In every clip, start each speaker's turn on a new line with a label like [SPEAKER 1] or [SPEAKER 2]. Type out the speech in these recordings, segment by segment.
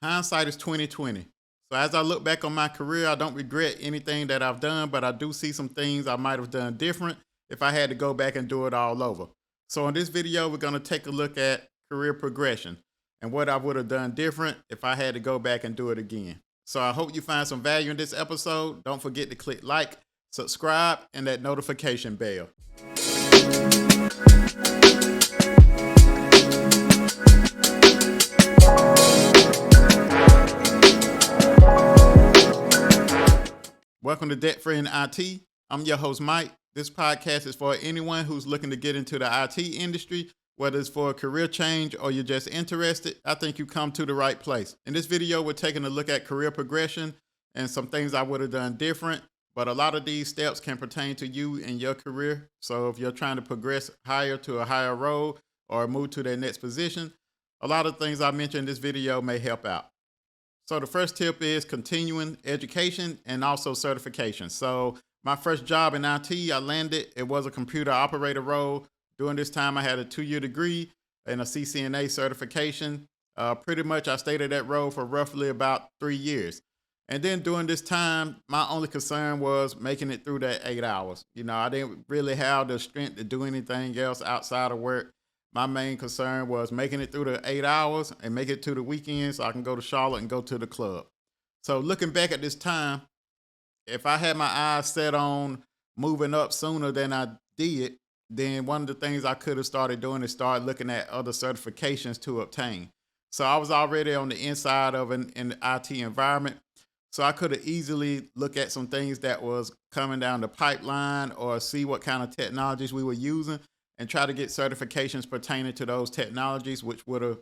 [SPEAKER 1] Hindsight is 2020. So as I look back on my career, I don't regret anything that I've done, but I do see some things I might have done different if I had to go back and do it all over. So in this video, we're going to take a look at career progression and what I would have done different if I had to go back and do it again. So I hope you find some value in this episode. Don't forget to click like, subscribe, and that notification bell. Welcome to Debt Free in IT. I'm your host, Mike. This podcast is for anyone who's looking to get into the IT industry, whether it's for a career change or you're just interested. I think you come to the right place. In this video, we're taking a look at career progression and some things I would have done different, but a lot of these steps can pertain to you in your career. So if you're trying to progress higher to a higher role or move to their next position, a lot of things I mentioned in this video may help out. So the first tip is continuing education and also certification. So my first job in IT, I landed, it was a computer operator role. During this time, I had a 2-year degree and a CCNA certification. Pretty much I stayed at that role for roughly about 3 years. And then during this time, my only concern was making it through that 8 hours. I didn't really have the strength to do anything else outside of work. My main concern was making it through the 8 hours and make it to the weekend so I can go to Charlotte and go to the club. So looking back at this time, if I had my eyes set on moving up sooner than I did, then one of the things I could have started doing is start looking at other certifications to obtain. So I was already on the inside of an IT environment. So I could have easily looked at some things that was coming down the pipeline or see what kind of technologies we were using and try to get certifications pertaining to those technologies, which would have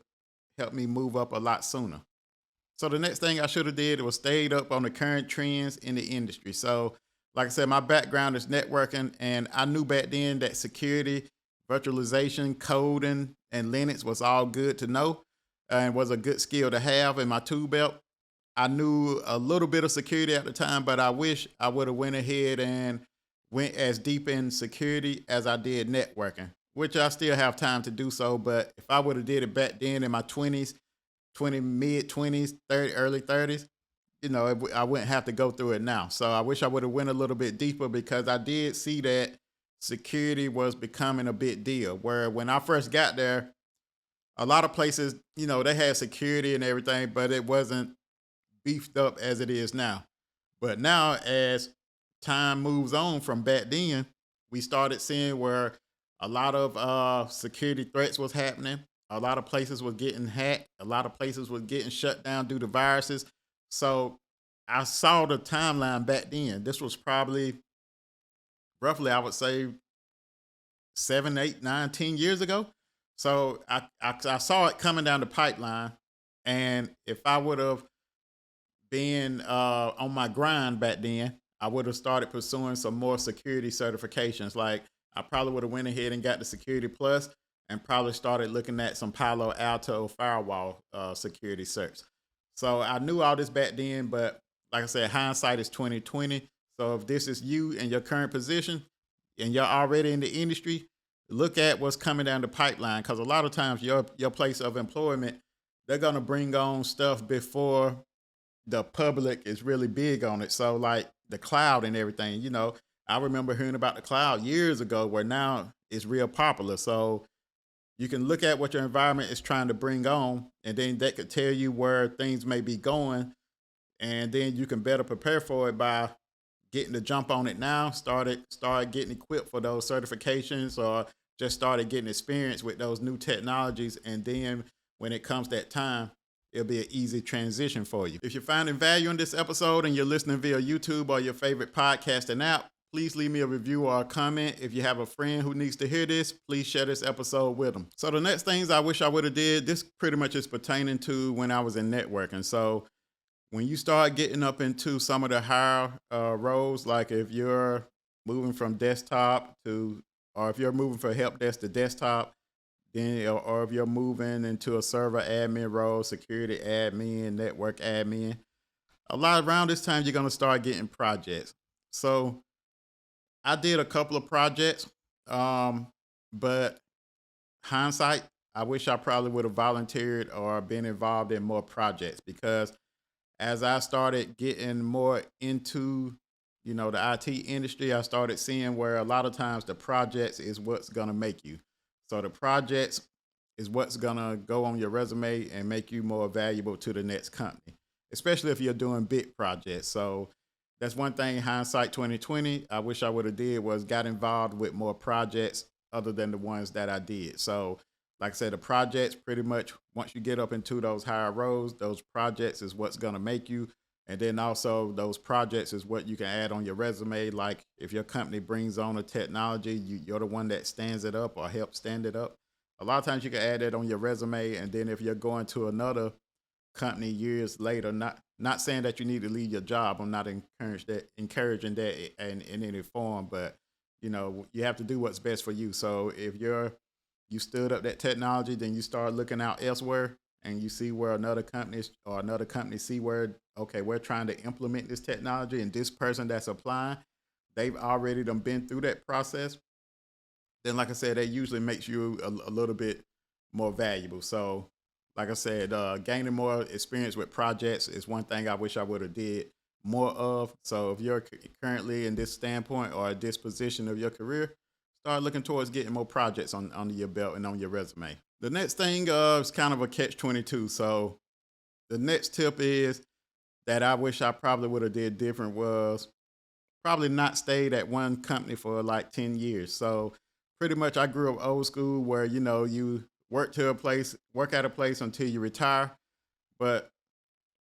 [SPEAKER 1] helped me move up a lot sooner. So the next thing I should have did was stayed up on the current trends in the industry. So like I said, my background is networking, and I knew back then that security, virtualization, coding, and Linux was all good to know and was a good skill to have in my tool belt. I knew a little bit of security at the time, but I wish I would have went ahead and went as deep in security as I did networking, which I still have time to do so. But if I would have did it back then in my 20s, mid 20s, 30, early 30s, I wouldn't have to go through it now. So I wish I would have went a little bit deeper because I did see that security was becoming a big deal. Where when I first got there, a lot of places, they had security and everything, but it wasn't beefed up as it is now. But now, as time moves on from back then, we started seeing where a lot of security threats was happening. A lot of places were getting hacked. A lot of places were getting shut down due to viruses. So I saw the timeline back then. This was probably roughly, I would say, 7, 8, 9, 10 years ago. So I saw it coming down the pipeline. And if I would have been on my grind back then, I would have started pursuing some more security certifications. Like I probably would have went ahead and got the Security Plus and probably started looking at some Palo Alto firewall security certs. So I knew all this back then, but like I said, hindsight is 2020. So if this is you in your current position and you're already in the industry, look at what's coming down the pipeline, because a lot of times your place of employment, they're gonna bring on stuff before the public is really big on it. So like the cloud and everything, I remember hearing about the cloud years ago where now it's real popular. So you can look at what your environment is trying to bring on, and then that could tell you where things may be going. And then you can better prepare for it by getting the jump on it now, start getting equipped for those certifications, or just started getting experience with those new technologies. And then when it comes that time, it'll be an easy transition for you. If you're finding value in this episode and you're listening via YouTube or your favorite podcasting app, please leave me a review or a comment. If you have a friend who needs to hear this, please share this episode with them. So the next things I wish I would have did, this pretty much is pertaining to when I was in networking. So when you start getting up into some of the higher roles, like if you're moving from desktop to, or if you're moving from help desk to desktop, then, or if you're moving into a server admin role, security admin, network admin, a lot around this time, you're going to start getting projects. So I did a couple of projects, but hindsight, I wish I probably would have volunteered or been involved in more projects because as I started getting more into, the IT industry, I started seeing where a lot of times the projects is what's gonna make you. So the projects is what's gonna go on your resume and make you more valuable to the next company, especially if you're doing big projects. So that's one thing, hindsight 2020, I wish I would have did was got involved with more projects other than the ones that I did. So like I said, the projects pretty much once you get up into those higher roles, those projects is what's gonna make you. And then also those projects is what you can add on your resume. Like if your company brings on a technology, you're the one that stands it up or helps stand it up. A lot of times you can add that on your resume. And then if you're going to another company years later, not saying that you need to leave your job. I'm not encouraging that in any form, but you have to do what's best for you. So if you stood up that technology, then you start looking out elsewhere and you see where another company see where, okay, we're trying to implement this technology and this person that's applying, they've already done been through that process. Then, like I said, that usually makes you a little bit more valuable. So, like I said, gaining more experience with projects is one thing I wish I would have did more of. So, if you're currently in this standpoint or this position of your career, start looking towards getting more projects under your belt and on your resume. The next thing is kind of a catch 22. So, the next tip is that I wish I probably would have did different was probably not stayed at one company for like 10 years. So pretty much I grew up old school where, you work at a place until you retire. But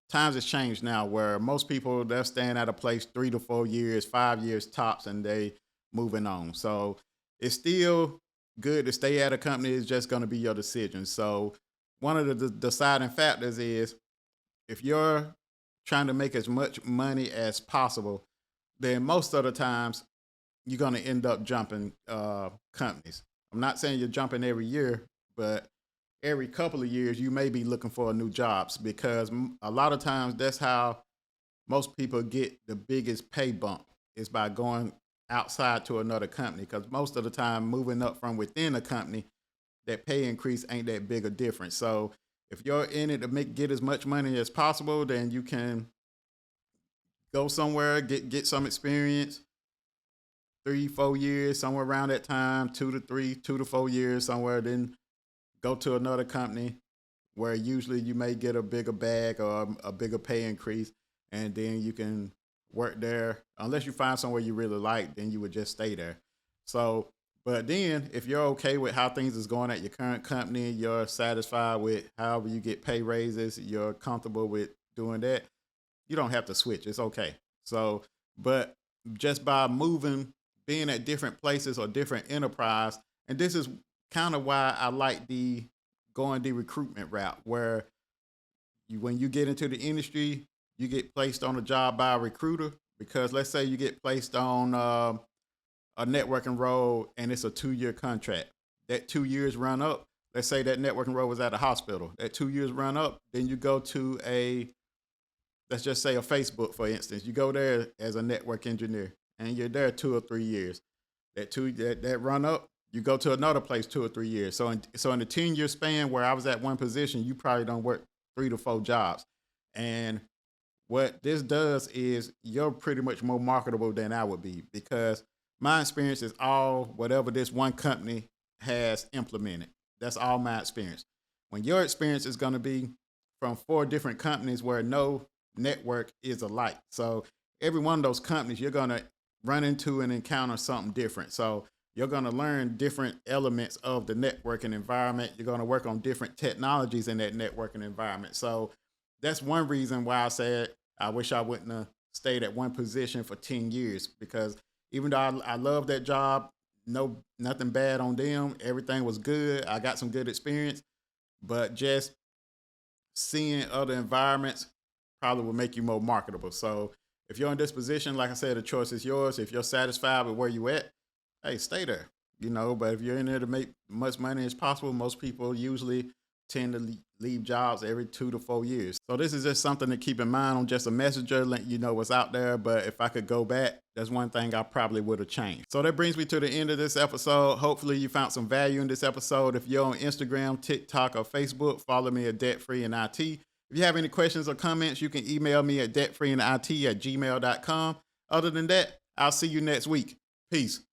[SPEAKER 1] times has changed now where most people they're staying at a place 3 to 4 years, 5 years tops, and they moving on. So it's still good to stay at a company. It's just going to be your decision. So one of the deciding factors is if you're trying to make as much money as possible, then most of the times you're going to end up jumping companies. I'm not saying you're jumping every year, but every couple of years you may be looking for a new jobs because a lot of times that's how most people get the biggest pay bump is by going outside to another company because most of the time moving up from within a company, that pay increase ain't that big a difference. So if you're in it to get as much money as possible, then you can go somewhere, get some experience, 3 4 years, somewhere around that time, 2 to 4 years somewhere, then go to another company where usually you may get a bigger bag or a bigger pay increase, and then you can work there. Unless you find somewhere you really like, then you would just stay there. So, but then if you're okay with how things is going at your current company, you're satisfied with however you get pay raises, you're comfortable with doing that, you don't have to switch. It's okay. So, but just by moving, being at different places or different enterprise, and this is kind of why I like going the recruitment route, where when you get into the industry, you get placed on a job by a recruiter. Because let's say you get placed on a networking role and it's a 2 year contract. That 2 years run up. Let's say that networking role was at a hospital. That 2 years run up. Then you go to let's just say a Facebook, for instance. You go there as a network engineer and you're there 2 or 3 years. That run up, you go to another place 2 or 3 years. So in the 10 year span where I was at one position, you probably don't work 3 to 4 jobs. And what this does is you're pretty much more marketable than I would be because my experience is all whatever this one company has implemented. That's all my experience. When your experience is going to be from 4 different companies where no network is alike. So every one of those companies, you're going to run into and encounter something different. So you're going to learn different elements of the networking environment. You're going to work on different technologies in that networking environment. So that's one reason why I said I wish I wouldn't have stayed at one position for 10 years because even though I love that job, nothing bad on them. Everything was good. I got some good experience, but just seeing other environments probably will make you more marketable. So if you're in this position, like I said, the choice is yours. If you're satisfied with where you at, hey, stay there. But if you're in there to make much money as possible, most people usually tend to leave jobs every 2 to 4 years. So this is just something to keep in mind. I'm just a messenger, letting you know what's out there. But if I could go back, that's one thing I probably would have changed. So that brings me to the end of this episode. Hopefully you found some value in this episode. If you're on Instagram, TikTok, or Facebook, follow me at Debt Free in IT. If you have any questions or comments, you can email me at debtfreeinit@gmail.com. Other than that, I'll see you next week. Peace.